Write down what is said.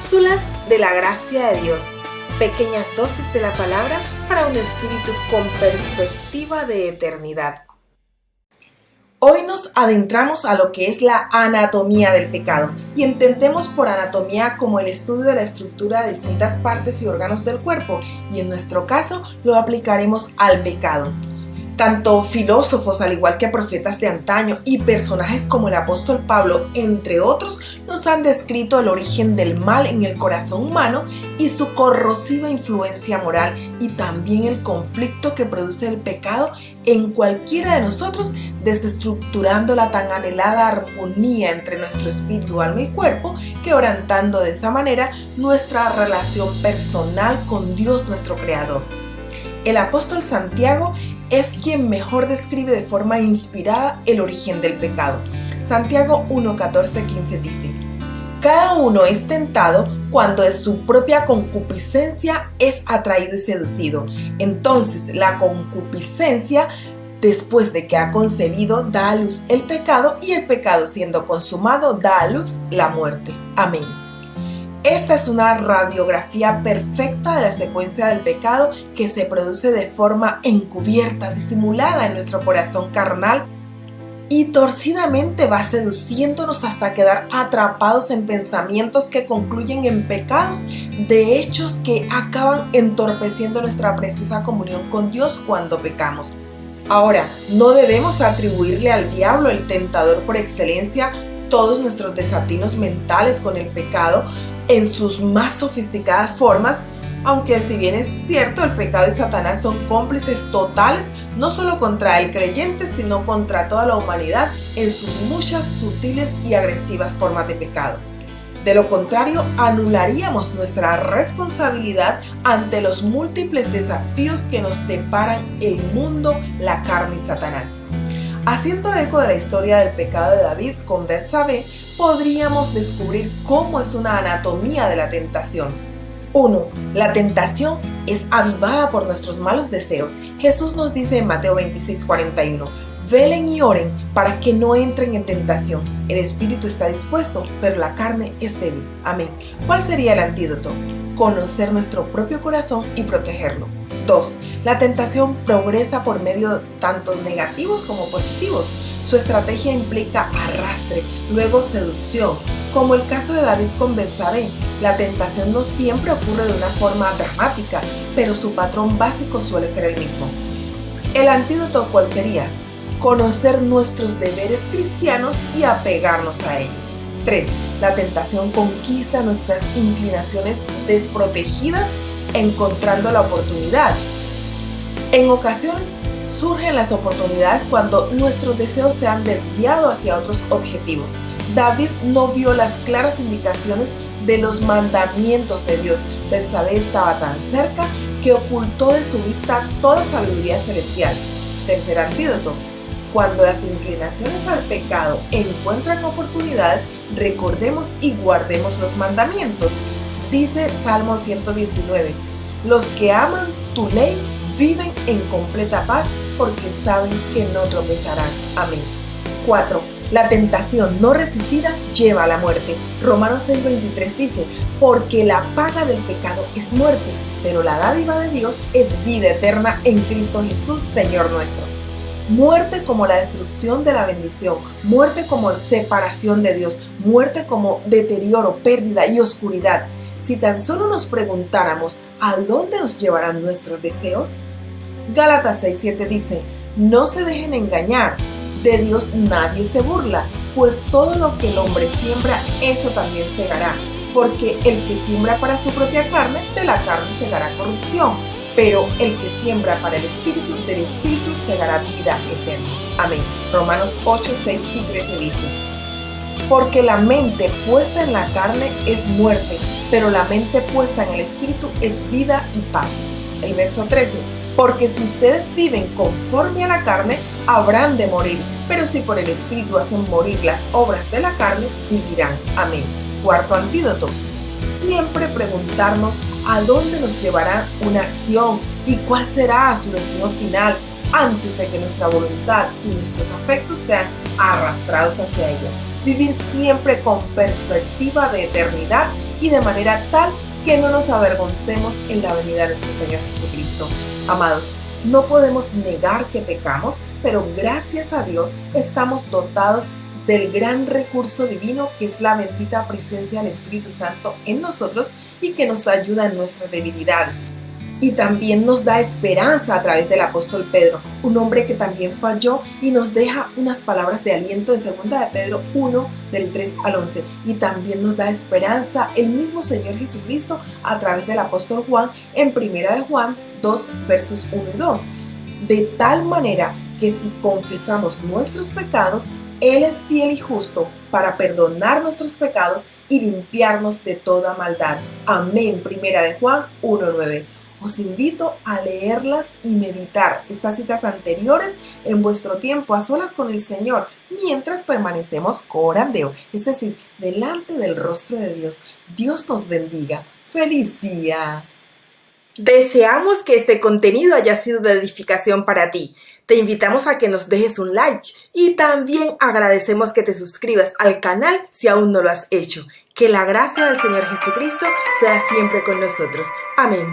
Cápsulas de la gracia de Dios. Pequeñas dosis de la palabra para un espíritu con perspectiva de eternidad. Hoy nos adentramos a lo que es la anatomía del pecado y entendemos por anatomía como el estudio de la estructura de distintas partes y órganos del cuerpo, y en nuestro caso lo aplicaremos al pecado. Tanto filósofos, al igual que profetas de antaño, y personajes como el apóstol Pablo, entre otros, nos han descrito el origen del mal en el corazón humano y su corrosiva influencia moral, y también el conflicto que produce el pecado en cualquiera de nosotros, desestructurando la tan anhelada armonía entre nuestro espíritu, alma y cuerpo, quebrantando de esa manera nuestra relación personal con Dios nuestro Creador. El apóstol Santiago es quien mejor describe de forma inspirada el origen del pecado. Santiago 1:14-15 dice: cada uno es tentado cuando de su propia concupiscencia es atraído y seducido. Entonces la concupiscencia, después de que ha concebido, da a luz el pecado, y el pecado, siendo consumado, da a luz la muerte. Amén. Esta es una radiografía perfecta de la secuencia del pecado que se produce de forma encubierta, disimulada en nuestro corazón carnal, y torcidamente va seduciéndonos hasta quedar atrapados en pensamientos que concluyen en pecados, de hechos que acaban entorpeciendo nuestra preciosa comunión con Dios cuando pecamos. Ahora, no debemos atribuirle al diablo, el tentador por excelencia, todos nuestros desatinos mentales con el pecado en sus más sofisticadas formas, aunque si bien es cierto, el pecado y Satanás son cómplices totales, no solo contra el creyente, sino contra toda la humanidad en sus muchas sutiles y agresivas formas de pecado. De lo contrario, anularíamos nuestra responsabilidad ante los múltiples desafíos que nos deparan el mundo, la carne y Satanás. Haciendo eco de la historia del pecado de David con Betsabé, podríamos descubrir cómo es una anatomía de la tentación. 1. La tentación es avivada por nuestros malos deseos. Jesús nos dice en Mateo 26:41: velen y oren para que no entren en tentación. El espíritu está dispuesto, pero la carne es débil. Amén. ¿Cuál sería el antídoto? Conocer nuestro propio corazón y protegerlo. 2. La tentación progresa por medios tanto negativos como positivos. Su estrategia implica arrastre, luego seducción. Como el caso de David con Betsabé, la tentación no siempre ocurre de una forma dramática, pero su patrón básico suele ser el mismo. ¿El antídoto cuál sería? Conocer nuestros deberes cristianos y apegarnos a ellos. 3. La tentación conquista nuestras inclinaciones desprotegidas, encontrando la oportunidad. En ocasiones surgen las oportunidades cuando nuestros deseos se han desviado hacia otros objetivos. David no vio las claras indicaciones de los mandamientos de Dios. Betsabé estaba tan cerca que ocultó de su vista toda sabiduría celestial. Tercer antídoto: cuando las inclinaciones al pecado encuentran oportunidades, recordemos y guardemos los mandamientos. Dice Salmo 119: los que aman tu ley viven en completa paz, porque saben que no tropezarán. Amén. 4. La tentación no resistida lleva a la muerte. Romanos 6:23 dice: porque la paga del pecado es muerte, pero la dádiva de Dios es vida eterna en Cristo Jesús, Señor nuestro. Muerte como la destrucción de la bendición, muerte como separación de Dios, muerte como deterioro, pérdida y oscuridad. Si tan solo nos preguntáramos ¿a dónde nos llevarán nuestros deseos? Gálatas 6:7 dice: no se dejen engañar, de Dios nadie se burla, pues todo lo que el hombre siembra, eso también segará, porque el que siembra para su propia carne, de la carne segará corrupción, pero el que siembra para el espíritu, del espíritu segará vida eterna. Amén. Romanos 8:6 y 13 dice: porque la mente puesta en la carne es muerte, pero la mente puesta en el espíritu es vida y paz. El verso 13: porque si ustedes viven conforme a la carne, habrán de morir, pero si por el espíritu hacen morir las obras de la carne, vivirán. Amén. Cuarto antídoto: siempre preguntarnos a dónde nos llevará una acción y cuál será su destino final, antes de que nuestra voluntad y nuestros afectos sean arrastrados hacia ella. Vivir siempre con perspectiva de eternidad y de manera tal que no nos avergoncemos en la venida de nuestro Señor Jesucristo. Amados, no podemos negar que pecamos, pero gracias a Dios estamos dotados del gran recurso divino que es la bendita presencia del Espíritu Santo en nosotros y que nos ayuda en nuestras debilidades. Y también nos da esperanza a través del apóstol Pedro, un hombre que también falló y nos deja unas palabras de aliento en 2 de Pedro 1, del 3 al 11. Y también nos da esperanza el mismo Señor Jesucristo a través del apóstol Juan en 1 de Juan 2, versos 1 y 2. De tal manera que si confesamos nuestros pecados, Él es fiel y justo para perdonar nuestros pecados y limpiarnos de toda maldad. Amén. 1 de Juan 1:9. Os invito a leerlas y meditar estas citas anteriores en vuestro tiempo a solas con el Señor, mientras permanecemos corandeo, es decir, delante del rostro de Dios. Dios nos bendiga. ¡Feliz día! Deseamos que este contenido haya sido de edificación para ti. Te invitamos a que nos dejes un like y también agradecemos que te suscribas al canal si aún no lo has hecho. Que la gracia del Señor Jesucristo sea siempre con nosotros. Amén.